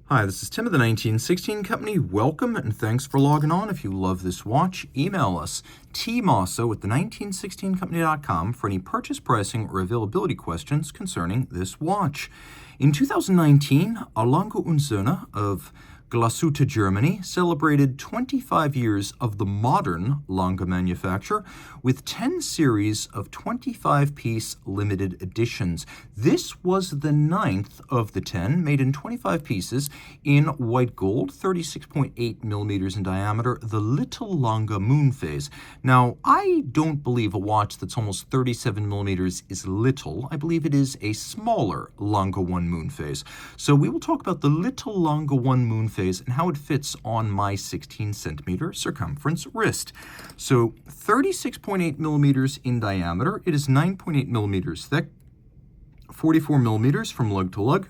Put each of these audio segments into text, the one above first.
Hi, this is Tim of the 1916 Company. Welcome and thanks for logging on. If you love this watch, email us Team Mosso at the1916company.com for any purchase, pricing, or availability questions concerning this watch. In 2019, Lange Söhne of Glashütte, Germany, celebrated 25 years of the modern Lange manufacture with 10 series of 25-piece limited editions. This was the 9th of the 10, made in 25 pieces in white gold, 36.8 millimeters in diameter, the Little Lange Moonphase. Now, I don't believe a watch that's almost 37 millimeters is little. I believe it is a smaller Lange 1 Moonphase. So we will talk about the Little Lange 1 Moonphase and how it fits on my 16 centimeter circumference wrist. So 36.8 millimeters in diameter. It is 9.8 millimeters thick, 44 millimeters from lug to lug,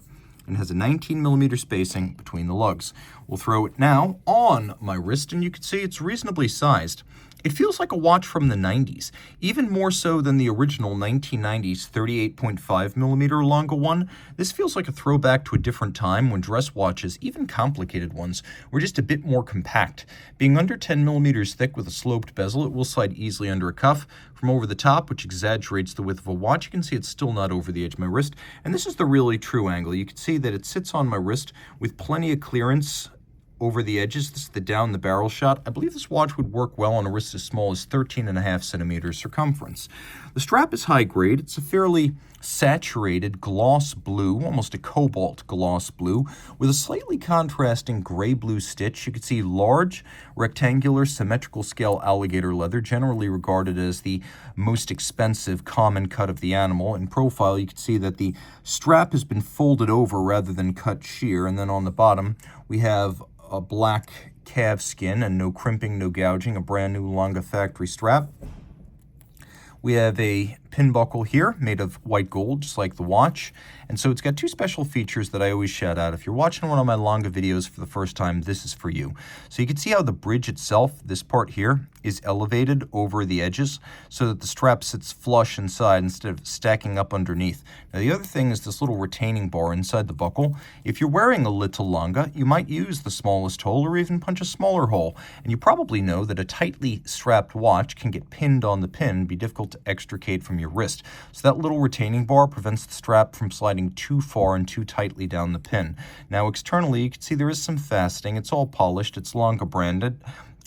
and has a 19 millimeter spacing between the lugs. We'll throw it now on my wrist, and you can see it's reasonably sized. It feels like a watch from the 90s, even more so than the original 1990s 38.5 millimeter Lange one. This feels like a throwback to a different time when dress watches, even complicated ones, were just a bit more compact. Being under 10 millimeters thick with a sloped bezel, it will slide easily under a cuff. From over the top, which exaggerates the width of a watch, you can see it's still not over the edge of my wrist. And this is the really true angle. You can see that it sits on my wrist with plenty of clearance over the edges. This is the down the barrel shot. I believe this watch would work well on a wrist as small as 13.5 centimeters circumference. The strap is high grade. It's a fairly saturated gloss blue, almost a cobalt gloss blue, with a slightly contrasting gray blue stitch. You can see large, rectangular, symmetrical scale alligator leather, generally regarded as the most expensive common cut of the animal. In profile, you can see that the strap has been folded over rather than cut sheer, and then on the bottom, we have a black calf skin and no crimping, no gouging, a brand new Lange factory strap. We have a pin buckle here made of white gold, just like the watch. And so it's got two special features that I always shout out. If you're watching one of my Lange videos for the first time, this is for you. So you can see how the bridge itself, this part here, is elevated over the edges so that the strap sits flush inside instead of stacking up underneath. Now the other thing is this little retaining bar inside the buckle. If you're wearing a Little Lange, you might use the smallest hole or even punch a smaller hole. And you probably know that a tightly strapped watch can get pinned on the pin and be difficult to extricate from your wrist. So that little retaining bar prevents the strap from sliding too far and too tightly down the pin. Now externally, you can see there is some fastening. It's all polished. It's Lange branded,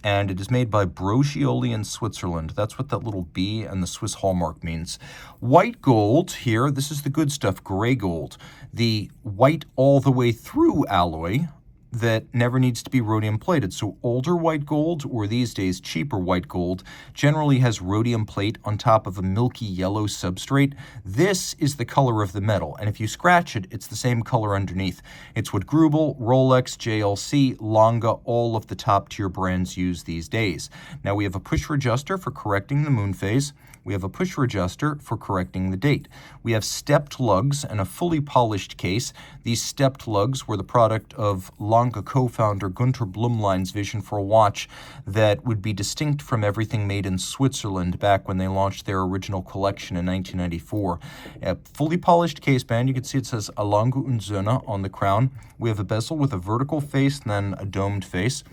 and it is made by Horlogerie in Switzerland. That's what that little B and the Swiss hallmark means. White gold here, this is the good stuff, gray gold. The white all the way through alloy that never needs to be rhodium plated. So older white gold, or these days cheaper white gold, generally has rhodium plate on top of a milky yellow substrate. This is the color of the metal, and if you scratch it, it's the same color underneath. It's what Grubel, Rolex, JLC, Lange, all of the top tier brands use these days. Now we have a pusher adjuster for correcting the Moonphase. We have a pusher adjuster for correcting the date. We have stepped lugs and a fully polished case. These stepped lugs were the product of Lange co-founder Günter Blumlein's vision for a watch that would be distinct from everything made in Switzerland back when they launched their original collection in 1994. A fully polished case band, you can see it says Lange Söhne on the crown. We have a bezel with a vertical face and then a domed face.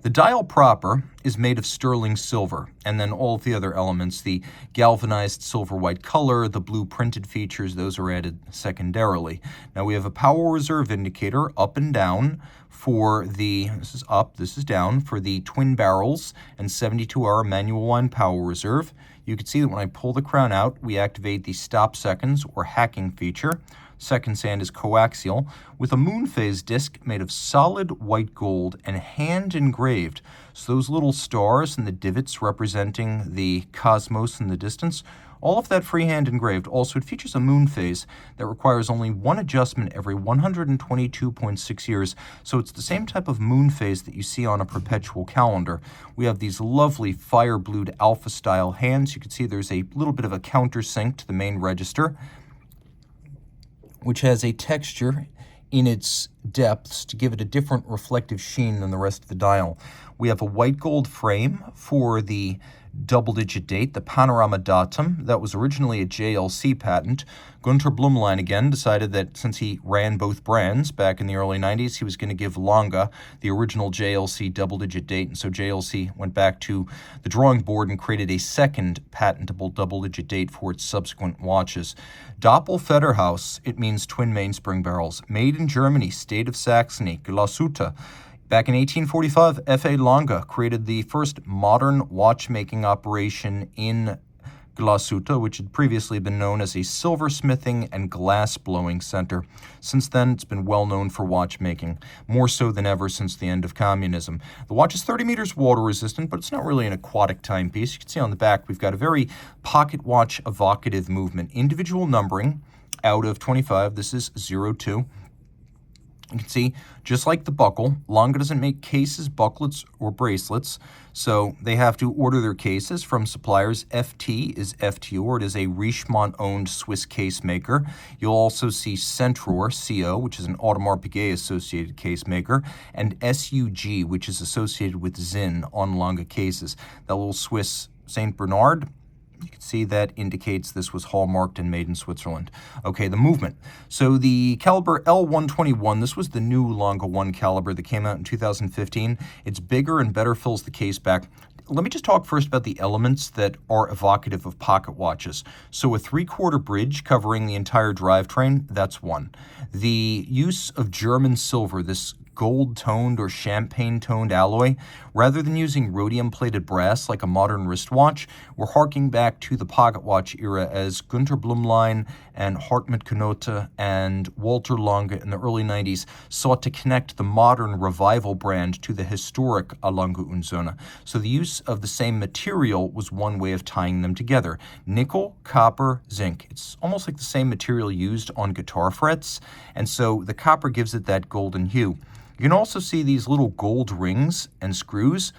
The dial proper is made of sterling silver, and then all of the other elements, the galvanized silver white color, the blue printed features, those are added secondarily. Now we have a power reserve indicator up and down for the, this is up, this is down, for the twin barrels and 72-hour manual wind power reserve. You can see that when I pull the crown out, we activate the stop seconds or hacking feature. Second sand is coaxial, with a Moonphase disc made of solid white gold and hand engraved. So those little stars and the divots representing the cosmos in the distance, all of that freehand engraved. Also, it features a Moonphase that requires only one adjustment every 122.6 years. So it's the same type of Moonphase that you see on a perpetual calendar. We have these lovely fire blued alpha style hands. You can see there's a little bit of a countersink to the main register, which has a texture in its depths to give it a different reflective sheen than the rest of the dial. We have a white gold frame for the double-digit date, the Panorama Datum. That was originally a JLC patent. Gunter Blumlein again decided that since he ran both brands back in the early 90s, he was going to give Lange the original JLC double-digit date, and so JLC went back to the drawing board and created a second patentable double-digit date for its subsequent watches. Doppelfederhaus, it means twin mainspring barrels. Made in Germany, state of Saxony, Glashütte. Back in 1845, F.A. Lange created the first modern watchmaking operation in Glashütte, which had previously been known as a silversmithing and glass-blowing center. Since then, it's been well known for watchmaking, more so than ever since the end of communism. The watch is 30 meters water-resistant, but it's not really an aquatic timepiece. You can see on the back, we've got a very pocket watch evocative movement. Individual numbering out of 25. This is 02. You can see, just like the buckle, Lange doesn't make cases, bucklets, or bracelets, so they have to order their cases from suppliers. FT is FTO, or it is a Richemont-owned Swiss case maker. You'll also see Centror, CO, which is an Audemars Piguet-associated case maker, and SUG, which is associated with Zinn on Lange cases. That little Swiss St. Bernard, you can see that indicates this was hallmarked and made in Switzerland. Okay, the movement. So the Caliber L121, this was the new Lange 1 caliber that came out in 2015. It's bigger and better fills the case back. Let me just talk first about the elements that are evocative of pocket watches. So a 3/4 bridge covering the entire drivetrain, that's one. The use of German silver, this gold-toned or champagne-toned alloy, rather than using rhodium-plated brass like a modern wristwatch, we're harking back to the pocket watch era as Gunter Blumlein and Hartmut Knote and Walter Lange in the early 90s sought to connect the modern revival brand to the historic Lange Söhne. So the use of the same material was one way of tying them together. Nickel, copper, zinc. It's almost like the same material used on guitar frets, and so the copper gives it that golden hue. You can also see these little gold rings and screws.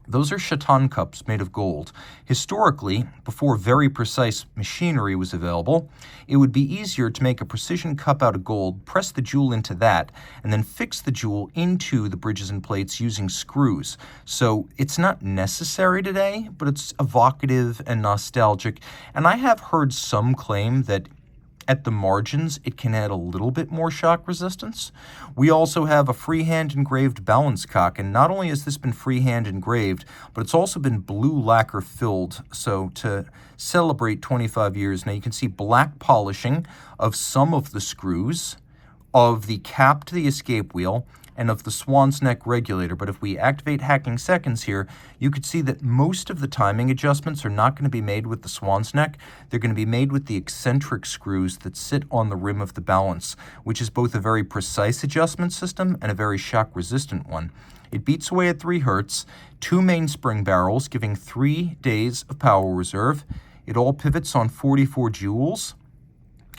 Those are chaton cups made of gold. Historically, before very precise machinery was available, it would be easier to make a precision cup out of gold, press the jewel into that, and then fix the jewel into the bridges and plates using screws. So it's not necessary today, but it's evocative and nostalgic. And I have heard some claim that at the margins, it can add a little bit more shock resistance. We also have a freehand engraved balance cock, and not only has this been freehand engraved, but it's also been blue lacquer filled. So to celebrate 25 years, now you can see black polishing of some of the screws, of the cap to the escape wheel, and of the swan's neck regulator. But if we activate hacking seconds here, you could see that most of the timing adjustments are not going to be made with the swan's neck. They're going to be made with the eccentric screws that sit on the rim of the balance, which is both a very precise adjustment system and a very shock-resistant one. It beats away at 3 Hertz, 2 mainspring barrels, giving 3 days of power reserve. It all pivots on 44 joules,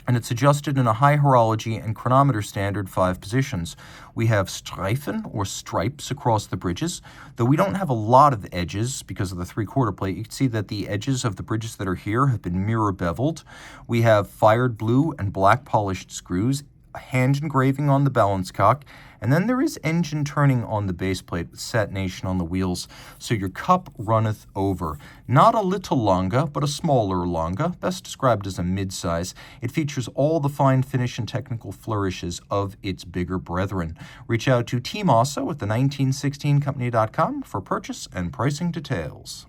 and it's adjusted in a high horology and chronometer standard 5 positions. We have Streifen, or stripes, across the bridges. Though we don't have a lot of edges because of the 3/4 plate, you can see that the edges of the bridges that are here have been mirror beveled. We have fired blue and black polished screws, hand engraving on the balance cock, and then there is engine turning on the base plate with satination on the wheels, so your cup runneth over. Not a little Lange, but a smaller Lange, best described as a mid-size. It features all the fine finish and technical flourishes of its bigger brethren. Reach out to Team Mosso at the 1916company.com for purchase and pricing details.